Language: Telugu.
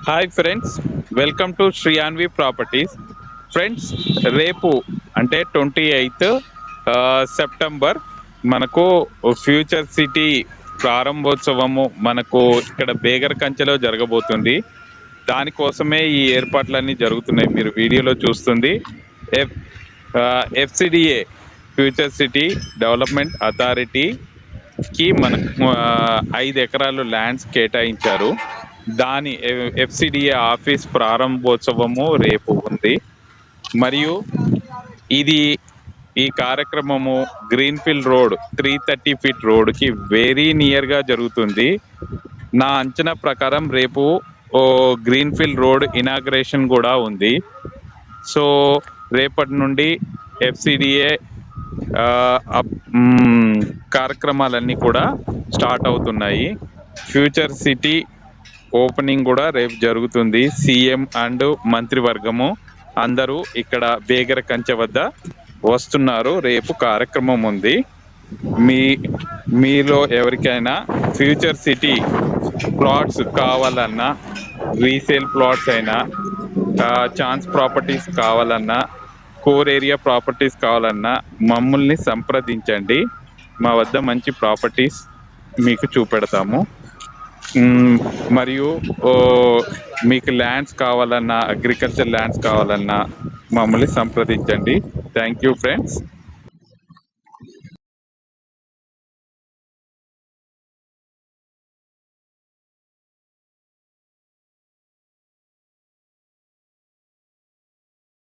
Hi friends, welcome to Sreeyanvi properties. Friends, రేపు అంటే 28th సెప్టెంబర్ మనకు ఫ్యూచర్ సిటీ ప్రారంభోత్సవము మనకు ఇక్కడ బేగర్ కంచెలో జరగబోతుంది. దానికోసమే ఈ ఏర్పాట్లన్నీ జరుగుతున్నాయి. మీరు వీడియోలో చూస్తుంది F FCDA future city development అథారిటీకి మనకు 5 ఎకరాలు ల్యాండ్స్ కేటాయించారు. దాని ఎఫ్సిడిఏ ఆఫీస్ ప్రారంభోత్సవము రేపు ఉంది. మరియు ఇది ఈ కార్యక్రమము గ్రీన్ఫీల్డ్ రోడ్ 330 ఫీట్ రోడ్కి వెరీ నియర్ గా జరుగుతుంది. నా అంచనా ప్రకారం రేపు గ్రీన్ఫీల్డ్ రోడ్ ఇనాగ్రేషన్ కూడా ఉంది. సో రేపటి నుండి ఎఫ్సిడిఏ కార్యక్రమాలన్నీ కూడా స్టార్ట్ అవుతున్నాయి. ఫ్యూచర్ సిటీ ఓపెనింగ్ కూడా రేపు జరుగుతుంది. సీఎం అండ్ మంత్రివర్గము అందరూ ఇక్కడ బేగర కంచె వద్ద వస్తున్నారు. రేపు కార్యక్రమం ఉంది. మీ మీలో ఎవరికైనా ఫ్యూచర్ సిటీ ప్లాట్స్ కావాలన్నా, రీసేల్ ప్లాట్స్ అయినా, ఛాన్స్ ప్రాపర్టీస్ కావాలన్నా, కోర్ ఏరియా ప్రాపర్టీస్ కావాలన్నా మమ్మల్ని సంప్రదించండి. మా వద్ద మంచి ప్రాపర్టీస్ మీకు చూపెడతాము. మరియు మీకు ల్యాండ్స్ కావాలన్నా, అగ్రికల్చర్ ల్యాండ్స్ కావాలన్నా మమ్మల్ని సంప్రదించండి. Thank you friends.